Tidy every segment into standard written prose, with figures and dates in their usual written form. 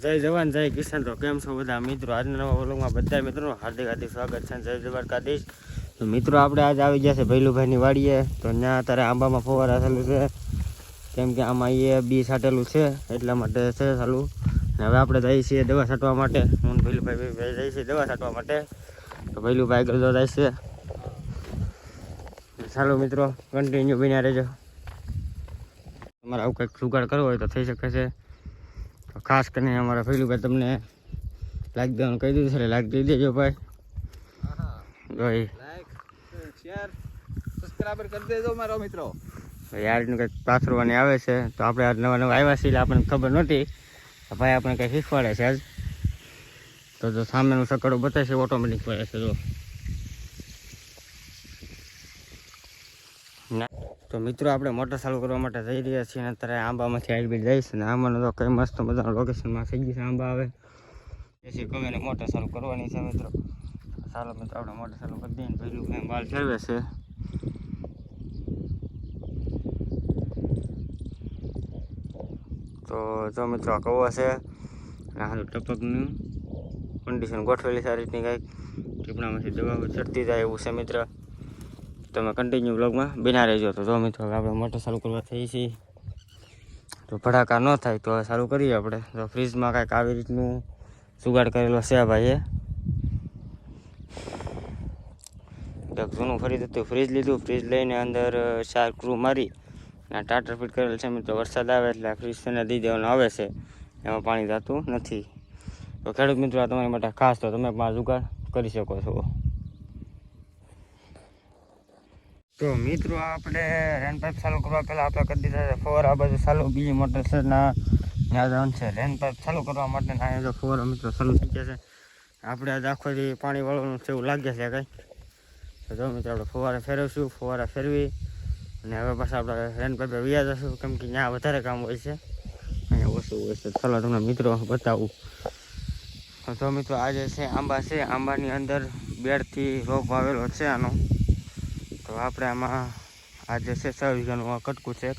જય જવાન જય કિસાન. તો કેમ છો બધા મિત્રો? આજના નવા વ્લોગમાં બધા મિત્રોનું હાર્દિક હાર્દિક સ્વાગત છે. જય દ્વારકાધીશ. તો મિત્રો આપણે આજે આવી ગયા છે ભૈલુભાઈની વાડીએ. તો ત્યાં અત્યારે આંબામાં ફવારા ચાલુ છે, કેમ કે આમાં એ બી છાંટેલું છે એટલા માટે છે ચાલુ. અને હવે આપણે જઈએ છીએ દવા છાંટવા માટે. હું ભૈલુભાઈ જઈએ છીએ દવા છાંટવા માટે. તો ભૈલુભાઈ આગળ જાય છે. ચાલો મિત્રો, કન્ટિન્યુ બન્યા રહેજો. તમારે આવું કંઈક જુગાડ કરવો હોય તો થઈ શકે છે. તો ખાસ કરીને અમારા ભૈલુભાઈ તમને લાઈક દેવાનું કહી દીધું છે, લાઈક દઈ દેજો ભાઈ. ભાઈ લાઈક શેર સબસ્ક્રાઇબર કરી દેજો મારો મિત્રો. યારનું કંઈક પાથરવાની આવે છે. તો આપણે આજ નવા નવા આવ્યા છીએ, આપણને ખબર નહોતી. ભાઈ આપણે કંઈ શીખવાડે છે આજ. તો જો સામેનું સકડું બતાવશે ઓટોમેટિક પડે છે. જો તો મિત્રો આપણે મોટર ચાલુ કરવા માટે જઈ રહ્યા છીએ. અને અત્યારે આંબામાંથી હાઈબ્રિડ જઈશ. અને આંબાનું તો કંઈ મસ્ત મજાનું લોકેશનમાં થઈ ગયું છે. આંબા આવે પછી ગમે મોટર ચાલુ કરવાની છે મિત્રો. ચાલો મિત્રો આપણે મોટર ચાલુ કરી દઈએ. પહેલું કંઈ બાલ ફેરવે છે. તો જો મિત્રો આ કવો છે અને હાલ ટપકનું કન્ડિશન ગોઠવેલી છે આ રીતની કંઈક. ટીપણામાંથી દવા ચડતી જાય એવું છે મિત્ર. તમે કન્ટિન્યુ બ્લોગમાં બના રહેજો. તો જો મિત્રો હવે આપણે મોટર ચાલુ કરવા થઈએ છીએ. તો ભડાકા ન થાય તો ચાલુ કરીએ આપણે. તો ફ્રીજમાં કાંઈક આવી રીતનું જુગાડ કરેલો છે ભાઈએ. એક જૂનું ખરીદ હતું, ફ્રીજ લીધું. ફ્રીજ લઈને અંદર 4 સ્ક્રૂ મારી અને ટાટર ફિટ કરેલ છે મિત્રો. વરસાદ આવે એટલે ફ્રીજ તેને દઈ દેવાનું આવે છે, એમાં પાણી જતું નથી. તો ખેડૂત મિત્રો આ તમારી માટે ખાસ, તો તમે પણ જુગાડ કરી શકો છો. તો મિત્રો આપણે રેન પાઇપ ચાલુ કરવા પહેલાં આપણે કરી દીધા છે ફવારા. આ બાજુ ચાલુ બીજી મોટર છે ના ત્યાં જવાનું છે. રેન પાઇપ ચાલુ કરવા માટે અહીંયા જો ફવારા મિત્રો ચાલુ થઈ ગયા છે. આપણે આજે આખોથી પાણી વાળવાનું છે એવું લાગે છે કંઈ. તો જો મિત્રો આપણે ફવારા ફેરવશું. ફવારા ફેરવી અને હવે પાછા આપણે રેન પાઇપે વ્યા જશું, કેમ કે ત્યાં વધારે કામ હોય છે, અહીંયા ઓછું હોય છે. ચાલો તમને મિત્રો બતાવું. તો મિત્રો આજે છે આંબા છે. આંબાની અંદર 2થી રોપ આવેલો છે આનો. તો આપણે આમાં આજે છે 6 વીઘાનું આ કટકું છે.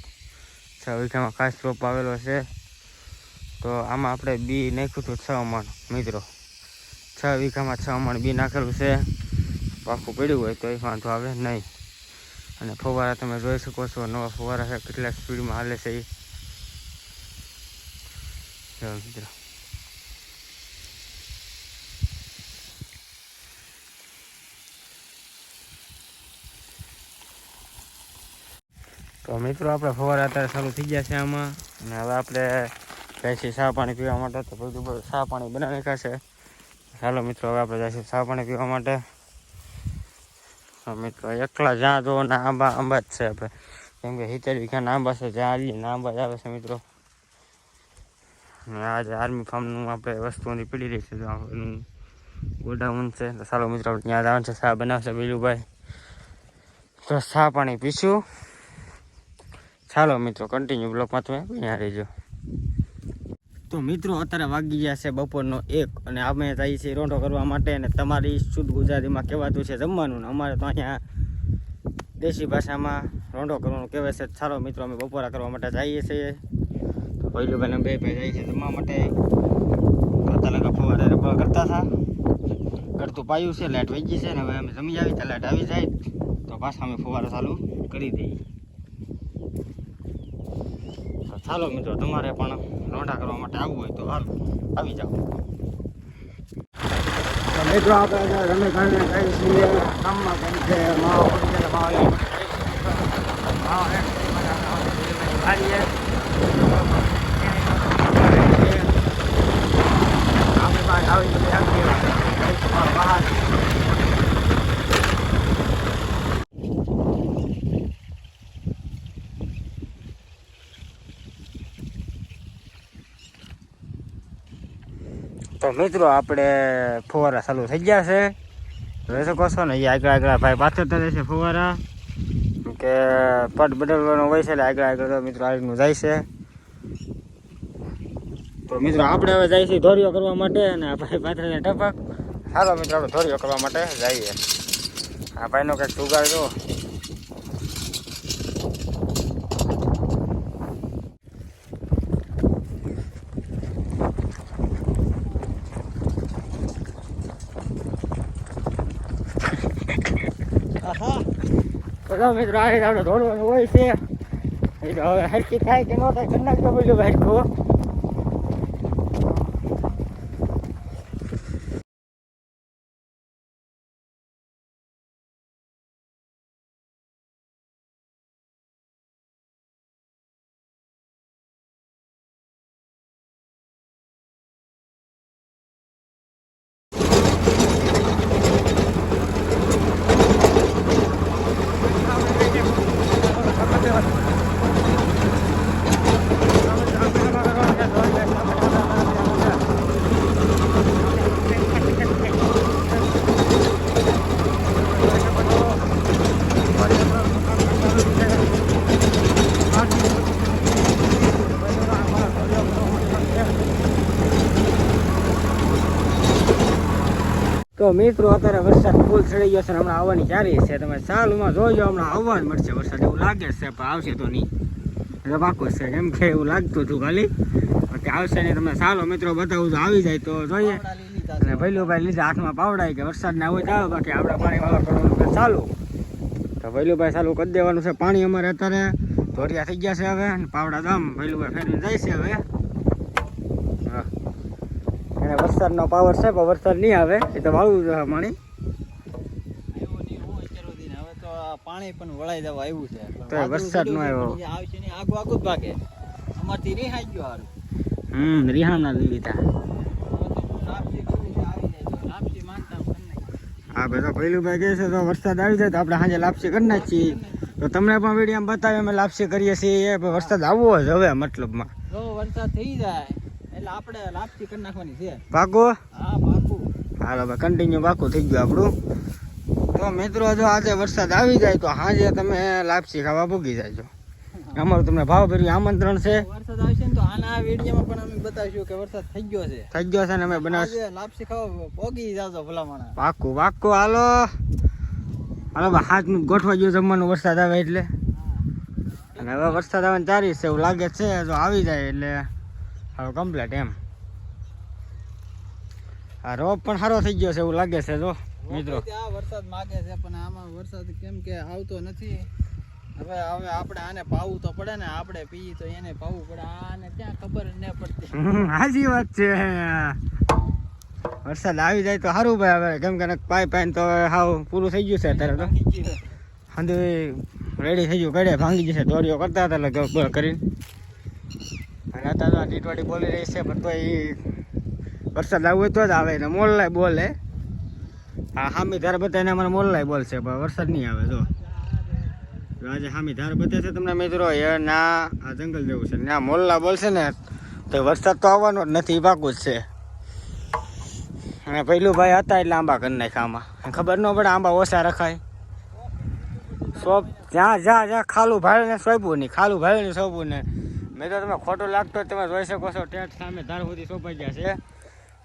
6 વીઘામાં ખાસ રોપ આવેલો છે. તો આમાં આપણે બી નાખ્યું હતું 6 મણ મિત્રો. 6 વીઘામાં 6 મણ બી નાખેલું છે. પાકું પડ્યું હોય તો એ વાંધો આવે નહીં. અને ફવારા તમે જોઈ શકો છો, નવા ફવારા છે, કેટલા સ્પીડમાં હાલે છે એ મિત્રો. તો મિત્રો આપણે ફવારા અત્યારે ચાલુ થઈ ગયા છે આમાં. અને હવે આપણે જઈશું ચા પાણી પીવા માટે. તો બધું ચા પાણી બનાવી નાખ્યા છે. ચાલો મિત્રો હવે આપણે જઈશું ચા પાણી પીવા માટે. તો મિત્રો એકલા જ્યાં જો ને આંબા જ છે આપણે, કેમ કે 70 વીઘાના આંબા છે. જ્યાં આવીએ ને આંબા જ આવે છે મિત્રો. અને આજે આર્મી ફાર્મનું આપણે વસ્તુઓની પીડી રહી છે. તો એનું ગોડાઉન છે. તો ચાલો મિત્રો આપણે ત્યાં જવાનું છે. ચા બનાવશે ભૈલુભાઈ. તો ચા પાણી પીશું. ચાલો મિત્રો કન્ટિન્યુ બ્લોકમાં તમે અહીંયા રહેજો. તો મિત્રો અત્યારે વાગી ગયા છે બપોરનો 1 અને અમે જઈએ છીએ રોંઢો કરવા માટે. અને તમારી શુદ્ધ ગુજરાતીમાં કહેવાતું છે જમવાનું, ને અમારે તો અહીંયા દેશી ભાષામાં રોંઢો કરવાનું કહેવાય છે. ચાલો મિત્રો અમે બપોરા કરવા માટે જઈએ છીએ. તો ભૈલુભાઈને 2 ભાઈ જાય છે જમવા માટે. તો અત્યારે ફવારે રબળ કરતા હતા, કરતું પાયું છે, લાઇટ વહી ગઈ છે. ને હવે અમે જમી આવી તો લાઇટ આવી જાય તો પાછા અમે ફવારો ચાલુ કરી દઈએ. ચાલો મિત્રો તમારે પણ રોંઢા કરવા માટે આવવું હોય તો હાલ આવી જાઓ. તો મિત્રો આપણે રમેશભાઈને કહીએ છીએ કામમાં કેમ કે તો મિત્રો આપણે ફવારા ચાલુ થઈ ગયા છે. જોઈ શકો છો ને, એ આગળ ભાઈ પાછળતા રહેશે ફવારા, કે પટ બદલવાનો હોય છે એટલે આગળ મિત્રો આગળનું જાય છે. તો મિત્રો આપણે હવે જાય છે ધોરીઓ કરવા માટે. અને આ ભાઈ પાછળ ટપક. ચાલો મિત્રો આપણે ધોરીઓ કરવા માટે જઈએ. આ ભાઈનો કંઈક જુગાડ જો. બધા મિત્રો આ રીતે આપણે દોડવાનું હોય છે. એ તો હવે હરકી થાય કે ન થાય કરી નાખતો પેલું ભાઈ. તો મિત્રો અત્યારે વરસાદ ફૂલ ચડી ગયો છે, હમણાં આવવાની ચારી છે. તમે ચાલુમાં જોઈજો, હમણાં આવવા જ મળશે વરસાદ, એવું લાગે છે, પણ આવશે તો નહીં. એટલે પાકું છે, કેમ કે એવું લાગતું હતું ખાલી, બાકી આવશે નહીં. તમને ચાલો મિત્રો બતાવું, તો આવી જાય તો જોઈએ. અને ભૈલુભાઈ લીધા હાથમાં પાવડાય કે વરસાદ ના હોય તો આવે, બાકી આપણે પાણી વાળા કરવાનું ચાલુ. તો ભૈલુભાઈ ચાલુ કરી દેવાનું છે પાણી. અમારે અત્યારે ધોરિયા થઈ ગયા છે હવે, અને પાવડા દામ ભૈલુભાઈ ફેરવીને જાય છે હવે. હા, એને વરસાદનો પાવર છે, પણ વરસાદ નહીં આવે એ તો વાળવું છે પાણી. પાણી પણ વળાઈ જવા આવ્યું છે, તો વરસાદ નો આવ્યો આવશે નહીં, આગું આગું જ ભાગે. અમારથી રિહાઈ ગયો હારું. રિહાના લીધા. હા બધા ભૈલુભાઈ કહે છે તો વરસાદ આવી જાય તો આપણે સાંજે લાપસી કરી નાખીએ. તો તમને પણ વિડીયો બતાવે અમે લાપસી કરીએ છીએ. વરસાદ આવવો જ હવે મતલબમાં. જો વરસાદ થઈ જાય એટલે આપણે લાપસી કરી નાખવાની છે. પાકું? હા પાકું. હાલો ભાઈ કન્ટિન્યુ પાકું થઈ ગયું આપણું. તો મિત્રો જો આજે વરસાદ આવી જાય તો સાંજે તમે લાપસી ખાવા ભૂગી જાયજો. અમારું તમને ભાવભર્યું આમંત્રણ છે. વરસાદ આવશે ને તો આના વિડીયોમાં પણ અમે બતાવીશું કે વરસાદ થઈ ગયો છે. થઈ ગયો છે ને અમે બનાવીશું લાપસી ખાવા ભોગી જાજો ભલામણા. પાકું પાકું. હાલો હાલો ભાઈ, હાથનું ગોઠવા ગયું જમવાનું વરસાદ આવે એટલે. અને હવે વરસાદ આવવાની તારીખ છે એવું લાગે છે. જો આવી જાય એટલે હવે કમ્પ્લીટ એમ. આ રોપ પણ સારો થઈ ગયો છે એવું લાગે છે. જો મિત્રો આ વરસાદ માગે છે પણ આમાં વરસાદ કેમ કે આવતો નથી. હવે આપણે આને પાવું તો પડે ને, આપણે પીએ તો એને પાવું પડે. આને ક્યાં ખબર જ ન પડતી. સાચી વાત છે. વરસાદ આવી જાય તો સારું ભાઈ. હવે કેમ કે પાઈ તો હાવ પૂરું થઈ ગયું છે અત્યારે. તો હાંધુ રેડી થઈ ગયું, કડે ભાંગી જશે. દોરીઓ કરતા હતા એટલે ગળ કરીને. અને અત્યારે ટીટવાડી બોલી રહી છે, પણ તો એ વરસાદ આવવો તો જ આવે ને મોરલાય બોલે. હા હામી ધાર બતાવીને અમારે મોરલાય બોલશે, પણ વરસાદ નહીં આવે. જો આજે હામી ધાર બતાવે છે તમને મિત્રો. એ ના આ જંગલ જેવું છે, ના મોરલા બોલશે ને તો વરસાદ તો આવવાનો જ નથી, પાકું જ છે. અને પહેલું ભાઈ હતા એટલે આંબા કરી નાખ્યા. આમાં ખબર ન પડે આંબા ઓછા રખાય. સોપ જ્યાં ખાલું ભાડે ને સોંપ્યું નહીં, ખાલું ભાડે ને સોંપવું ને. મેં તો તમે ખોટું લાગતો તમે જોઈ શકો છો. ટેટ સામે ધાર સુધી સોંપાઈ ગયા છે.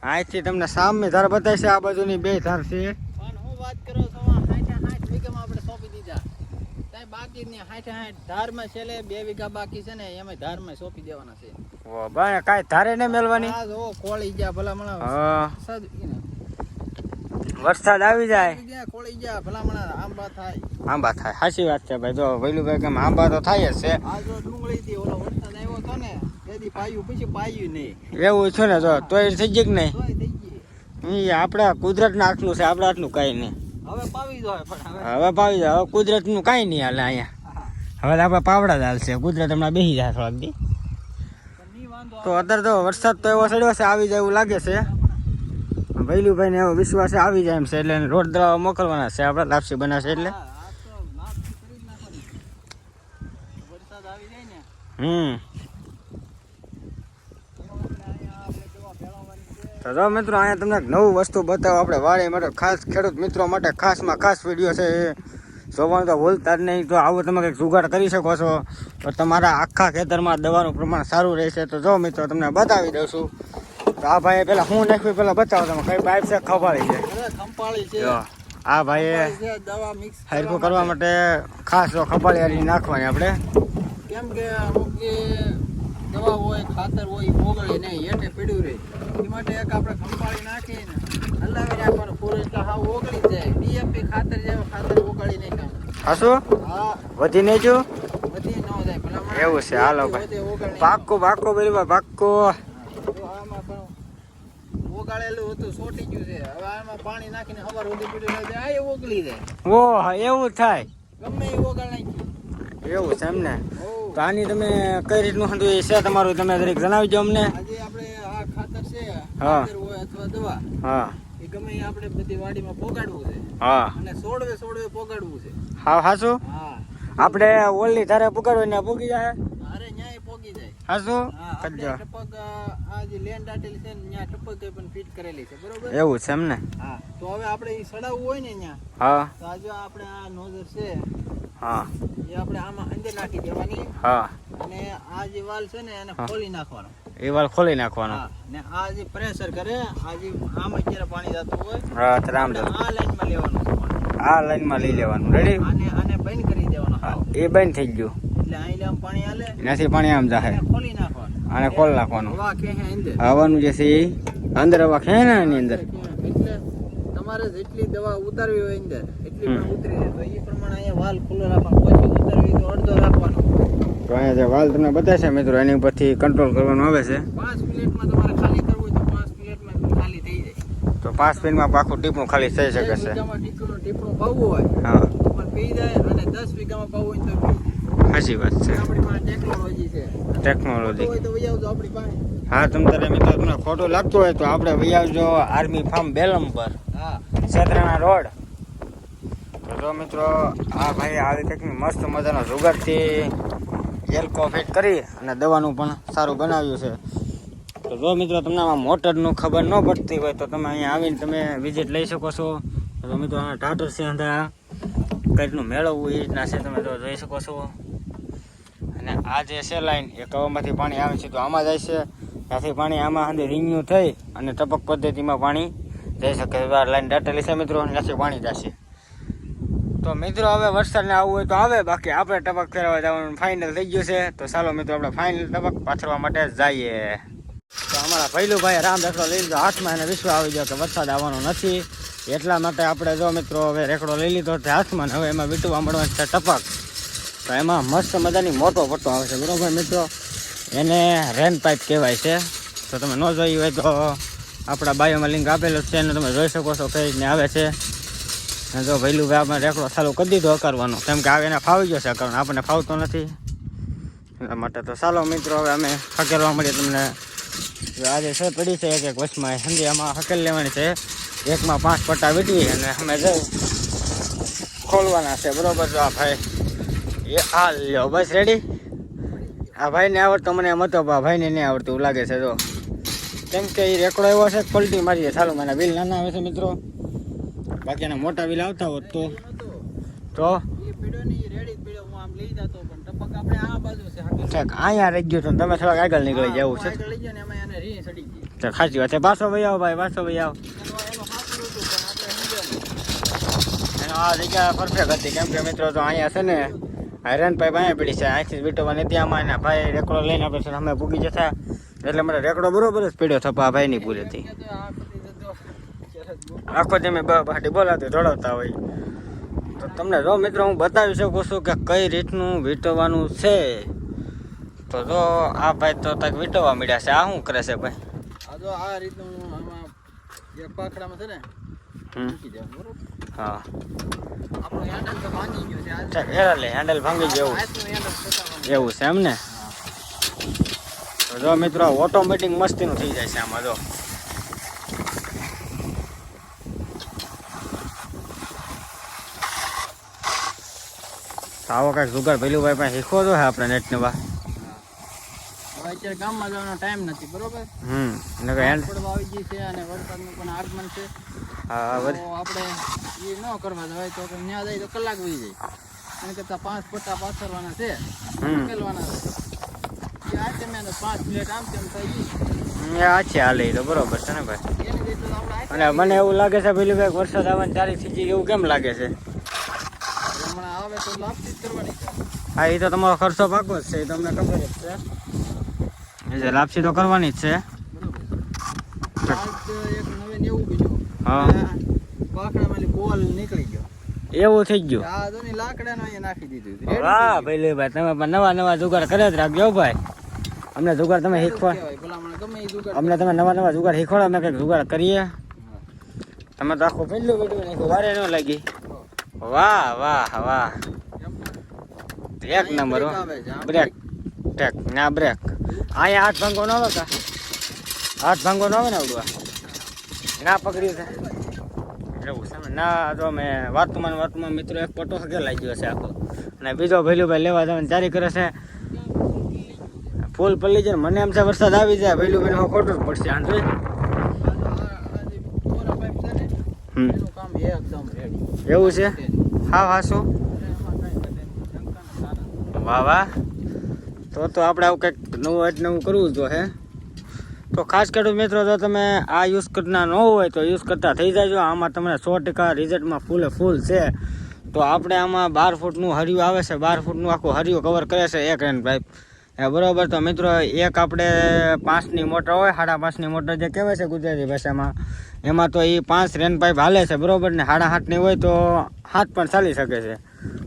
અહીંથી તમને સામે ધાર બતાવી છે. આ બાજુની બે ધાર છે. પણ હું વાત કરો છો 60 વીઘામાં આપણે સોંપી દીધા. કાંઈ બાકી જ નહીં. 60 ધારમાં છેલ્લે 2 વીઘા બાકી છે ને એમાં ધારમાં સોંપી દેવાના છે. ઓ ભાઈ કાંઈ ધારે ને મેલવાની. આ જો કોળી ગયા ભલામણા. હા વરસાદ આવી જાય કોળી ગયા ભલામણા. આંબા થાય. આંબા થાય. સાચી વાત છે ભાઈ. જો ભૈલુભાઈ કેમ આંબા તો થાય જ છે. આ જો ડુંગળી થી ઓલો વરસાદ આવ્યો તો ને તેથી પાયું પછી પાયું નહીં. એવું છે ને. જો તોય થઈ ગઈ કે નહીં? તોય થઈ ગઈ. એ આપણા કુદરતના હાથનું છે, આપણા હાથનું કાંઈ નહીં. હવે પાવી દો પણ હવે પાવી જાય. હવે કુદરતનું કાંઈ નહીં હાલે અહીંયા. હવે તો આપણે પાવડા જ હાલશે. કુદરત હમણાં બેસી જાય થોડાક દી. તો અત્યારે તો વરસાદ તો એવો ચડ્યો છે, આવી જાય એવું લાગે છે. ભૈલુભાઈ ને એવો વિશ્વાસ આવી જાય એમ છે. એટલે રોડ દવા મોકલવાના છે આપણે લાપસી બનાવશે એટલે. તો જો મિત્રો અહીંયા તમને નવું વસ્તુ બતાવો આપણે વાડી માટે. ખાસ ખેડૂત મિત્રો માટે ખાસમાં ખાસ વિડીયો છે. જોવાનું તો ભૂલતા જ નહીં. તો આવું તમે કંઈક જુગાડ કરી શકો છો તો તમારા આખા ખેતરમાં દવાનું પ્રમાણ સારું રહેશે. તો જો મિત્રો તમને બતાવી દઉં છું. તો આ ભાઈ પેલા હું નાખ્યું પેલા બતાવો તમે. કઈ પાઇપ છે? ખંપાળી છે. આ ભાઈ દવા મિક્સ હરખું કરવા માટે ખાસ ખંપાળી નાખવાની આપણે. કેમ કે અમુક જે દવા હોય ખાતર હોય ઓગળી નહીં હેઠે પીડ્યું રહે એ માટે એક આપણે ખંપાળી નાખીએ ને હલાવી રાખવાનું પૂરું એટલે હાવ ઓગળી જાય. ડીએપી ખાતર જેવા ખાતર ઓગળી નહીં કામ. હાસુ હા વધી નહીં જો બધી ન જાય ભલામણ એવું છે હાલો ભાઈ બધે ઓગાળી પાક્કો બિલવા પાક્કો તો આમાં પણ ઓગાળેલું હતું સોટી ગયું છે હવે આમાં પાણી નાખીને હવાર સુધી પીડ્યું એટલે આ એ ઓગળી જાય ઓ એવું થાય ગમે એ ઓગાળ નાખી એવું છે એમ ને ઓ તો આની તમે કઈ રીતનું હતું એ છે તમારું તમે દરેક જણાવી દો અમને આજે આપણે આ ખાતર છે હા. ખાતર હોય અથવા દવા હા એ ગમે એ આપણે બધી વાડીમાં પોગાડવું છે હા અને સોડવે પોગાડવું છે હા હાસુ હા આપણે ઓલી તારે પુકારવી ને પૂગી જાય અરે ન્યાય પોગી જાય હાસુ હા આપણે કરજો ટપક આ જે લેન્ડ દાટેલી છે ને ન્યા ટપક પણ ફિટ કરેલી છે બરોબર એવું છે એમ ને હા તો હવે આપણે ઈ સડાવવું હોય ને ન્યા હા તો આ જો આપણે આ નોઝર છે હા એ આપણે આમાં અંદર નાખી દેવાની હા અને આ જે વાલ છે ને એને ખોલી નાખવાનો એ વાર ખોલી નાખવાનો હા ને આ જે પ્રેશર કરે આ જે આમાં જ્યારે પાણી જતું હોય હા તો રામ આપણે આ લાઈનમાં લેવાનું છે પાણી. આ લાઈનમાં લઈ લેવાનું રેડી આને બંધ કરી દેવાનો હાવ. એ બંધ થઈ ગયું એટલે અહીં આમ પાણી હાલે એનાથી પાણી આમ જાહે એને ખોલી નાખવાનું આને ખોલ નાખવાનું હવા ખેંચે અંદર હવાનું જે છે એ અંદર હવા ખે ને એની અંદર એટલે તમારે જેટલી દવા ઉતારવી હોય અંદર એટલી પણ ઉતરી જાય તો એ પ્રમાણે અહીંયા વાલ ખુલ્લો રાખવાનો પછી ઉતારવી તો અડધો રાખવાનો તો અહીંયા જે વાલ તમને બતાવશે મિત્રો એની ઉપરથી કંટ્રોલ કરવાનું આવે છે 5 મિનિટમાં તમારે ખાલી કરવું હોય તો 5 મિનિટમાં પણ ખાલી થઈ જાય તો 5 મિનિટમાં પાકું ટીપણું ખાલી થઈ શકે છે વીઘામાં ટીપણું પાવવું હોય હા તો પણ પી જાય અને 10 વીઘામાં પાવવું હોય તો પી સાચી વાત છે જાય આપણી પાસે ટેકનોલોજી છે ટેકનોલોજી હોય તો વહી આવજો આપણી પાસે હા તમ તારે મિત્રો તમને ખોટું લાગતું હોય તો આપણે વહી આવજો આર્મી ફાર્મ બેલમ પર હા છેતરાણા રોડ તો જો મિત્રો આ ભાઈ આવી કંઈક મસ્ત મજાનો જુગાડથી એલ્કો ફિટ કરી અને દવાનું પણ સારું બનાવ્યું છે તો જો મિત્રો તમને આમાં મોટરનું ખબર ન પડતી હોય તો તમે અહીંયા આવીને તમે વિઝિટ લઈ શકો છો તો મિત્રો આ ટાટર છે અંદર કઈ રીતનું મેળવવું એ રીતના છે તમે તો જોઈ શકો છો અને આ જે છે લાઈન એ કવામાંથી પાણી આવે છે તો આમાં જાય છે ત્યાંથી પાણી આમાં અંદર રિન્યુ થઈ અને ટપક પદ્ધતિમાં પાણી જઈ શકે આ લાઈન દાટેલી છે મિત્રો ત્યાંથી પાણી જશે તો મિત્રો હવે વરસાદને આવવું હોય તો આવે બાકી આપણે ટપક ફેરવા જવાનું ફાઇનલ થઈ ગયું છે તો ચાલો મિત્રો આપણે ફાઇનલ ટપક પાથરવા માટે જઈએ તો અમારા પહેલું ભાઈ રામ રેકડો લઈ લીધો હાથમાં એને વિશ્વાસ આવી ગયો કે વરસાદ આવવાનો નથી એટલા માટે આપણે જો મિત્રો હવે રેકડો લઈ લીધો તે હાથમાં હવે એમાં વીટવા મળવાનું છે ટપક તો એમાં મસ્ત મજાની મોટો પટ્ટો આવે છે બરોબર મિત્રો એને રેન પાઇપ કહેવાય છે તો તમે ન જોયું હોય તો આપણા બાયોમાં લિંક આપેલું છે એને તમે જોઈ શકો છો કઈ રીતને આવે છે અને જો પહેલું ભાઈ આપણે રેકડો ચાલુ કરી દીધો હકારવાનો કેમ કે આવે એને ફાવી ગયો છે હકારવાનો આપણને ફાવતો નથી એટલા માટે તો ચાલો મિત્રો હવે અમે હકેલવા મળીએ તમને આજે છે પડી છે એક વચમાં સંધ્યામાં હકેલ લેવાની છે એકમાં 5 પટ્ટા વીટવી અને અમે જઈ ખોલવાના છે બરોબર જો આ ભાઈ એ આ લ્યો બસ રેડી આ ભાઈને આવડતો મને એમ હતો પણ આ ભાઈને નહીં આવડતું એવું લાગે છે જો કેમ કે એ રેકડો એવો છે ક્વોલિટી મારી ચાલો મને બિલ નાના આવે છે મિત્રો બાકી એના મોટા બિલ આવતા હોત તો એ પીડો ની રેડી પીડો હું આમ લઈ જતો પણ ટપક આપણે આ બાજુ છે ઠીક અહીંયા રહી ગયું તો તમે થોડાક આગળ નીકળી જવું છે આગળ લઈ ગયો ને એમાં એને રી સડી ગઈ તો સાચી વાત છે પાછો ભાઈ આવો ભાઈ પાછો ભાઈ આવો એનું હાથું હતું પણ આપણે સમજ્યા એનો આ જગ્યા પરફેક્ટ હતી કેમ કે મિત્રો તો અહીંયા છે ને આયરન પાઇપ અહીંયા પડી છે અહીંથી વીટવા નથી આમાં એના ભાઈ રેકડો લઈને આપણે છે અમે પૂગી જતા એટલે મને રેકડો બરોબર જ પીડ્યો થપા ભાઈની પૂરી હતી આખો તમે બાટી બોલાતી દોડાવતા હોય તો તમને જો મિત્રો હું બતાવી શકું છું કે કઈ રીતનું વીટવાનું છે તો જો આ ભાઈ તો તક વીટવા મળ્યા છે આ શું કરે છે ભાઈ આ જો આ રીતનું આમાં એક પાકડામાં છે ને મૂકી દેવાનું બરોબર હા આપણો હેન્ડલ તો ભાંગી ગયો છે આ લે હેન્ડલ ભાંગી જેવું હાથનું હેન્ડલ પોતાવાનું એવું છે એમ ને તો જો મિત્રો ઓટોમેટિક મસ્તીનું થઈ જાય છે આમાં જો આવો કાંઈક જુગાડ પેલું ભાઈ પાસે શીખવો તો હે આપણે નેટને બા હવે અત્યારે ગામમાં જવાનો ટાઈમ નથી બરોબર એટલે હેન્ડ પડવા આવી ગઈ છે અને વરસાદનું પણ આગમન છે હા તો આપણે એ ન કરવા જવાય તો ત્યાં જાય તો કલાક વહી જાય એના કરતાં 5 પટ્ટા પાથરવાના છે ઉકેલવાના છે આ તમે 5 મિનિટ આમ તેમ થઈ ગઈ આ છે હાલે તો બરોબર છે ને ભાઈ એની જેટલું આપણે અને મને એવું લાગે છે પેલું ભાઈ વરસાદ આવવાની તારીખ થઈ ગઈ એવું કેમ લાગે છે હમણાં આવે તો લાપસી જ કરવાની છે હા એ તો તમારો ખર્ચો પાકો જ છે એ તમને ખબર જ છે એ જે લાપસી તો કરવાની જ છે આજ એક નવીન એવું બીજું હા પાકડામાં બોલ નીકળી ગયો એવું થઈ ગયું. આ જો ની લાકડાનો અહીંયા નાખી દીધું. વાહ ભાઈ ભાઈ તમે પણ નવા નવા જુગાર કરે જ રાખજો ભાઈ. અમને જુગાર તમે શીખવા, ભલામણ ગમે એ જુગાડ. અમને તમે નવા નવા જુગાર શીખવાડો, અમે કંઈક જુગાર કરીએ. તમે તો આખું પહેલું બધું વારે ન લાગી. વાહ વાહ વાહ, એક નંબર હો. બ્રેક ટેક ના બ્રેક અહીંયા હાથ ભાંગો ન આવે કા? હાથ ભાંગો ન આવે ને આવડવા ના પકડ્યું છે એવું છે ના. તો મેં વાતમાં મિત્રો એક પટો કે લાગ્યો છે આખો, અને બીજો ભૈલુભાઈ લેવા જવાની તૈયારી કરે છે. ફૂલ પલ્લી જાય મને એમ છે વરસાદ આવી જાય ભૈલુભાઈ ખોટું જ પડશે. આંધે એવું છે. હા શું વાહ વાહ. તો આપણે આવું કંઈક નવું કરવું જો હે. તો ખાસ ખેડૂત મિત્રો, જો તમે આ યુઝ કરતા ન હોય તો યુઝ કરતા થઈ જાય. આમાં તમને 100% રિઝલ્ટમાં ફૂલ છે. તો આપણે આમાં 12 ફૂટનું હરિયું આવે છે, 12 ફૂટનું આખું હરિયું કવર કરે છે એક રેન પાઇપ. બરોબર. તો મિત્રો એક આપણે 5ની મોટર હોય, 5.5ની મોટર જે કહેવાય છે ગુજરાતી ભાષામાં, એમાં તો એ 5 રેન પાઇપ હાલે છે બરોબર ને. 8.5ની હોય તો 7 પણ ચાલી શકે છે.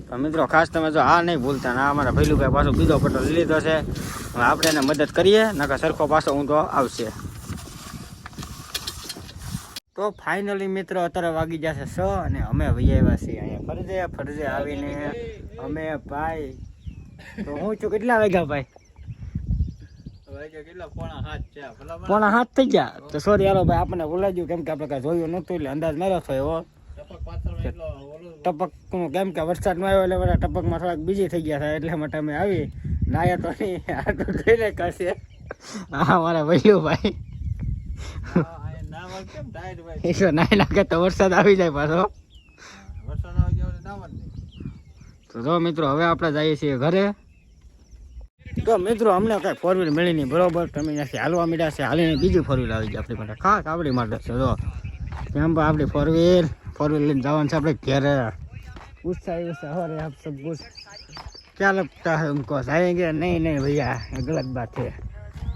તો મિત્રો ખાસ તમે જો આ નહીં ભૂલતા. ને આ અમારા ભૈલુભાઈ પાછો બીજો પટો લઈ લીધો છે. હવે આપણે એને મદદ કરીએ, નકર સરખો પાછો ઊંધો આવશે. તો ફાઇનલી મિત્રો અત્યારે વાગી જશે 6 અને અમે વહી આવ્યા છીએ અહીંયા ફરજે આવીને અમે ભાઈ. તો હું છું કેટલા વાગ્યા ભાઈ? પોણા 7 થઈ ગયા. તો સોરી યારો ભાઈ, આપણને ભૂલાઈ ગયું કેમ કે આપણે કાંઈ જોયું નહોતું એટલે અંદાજ માર્યો છો એવો. ટપક કેમ કે વરસાદ આવ્યો એટલે બધા ટપકમાં થોડાક બીજી થઈ ગયા હતા, એટલે માટે અમે આવી નાયા તો નહીં. આ તો જોઈને કરશે હા મારા ભૈલુભાઈ. નાઈ નાખે તો વરસાદ આવી જાય પાછો. તો જો મિત્રો હવે આપણે જઈએ છીએ ઘરે. તો મિત્રો અમને કઈ 4 વ્હીલ મળી નહીં બરોબર. તમે ત્યાંથી હાલવા મીડ્યા છે, હાલીને બીજી 4 વ્હીલ આવી ગઈ આપણી માટે. ખાસ આપણી માટે છે. જો કેમ આપણી 4 વ્હીલ લઈને જવાનું છે આપણે ઘેરે. પૂછતા हो रहे आप सब कुछ क्या लगता है उनको, जाएंगे नहीं भैया गलत बात है.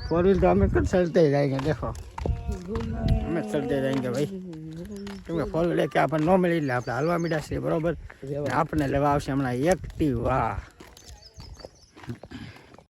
4 व्हील तो हमें खुद चलते ही जाएंगे. देखो हमें चलते जाएंगे भाई, કેમકે 4 વ્હીલ કે આપણને ન મળી એટલે આપણે હાલવા મીડ્યા છે બરોબર. આપણને લેવા આવશે હમણાં એક્ટિવા.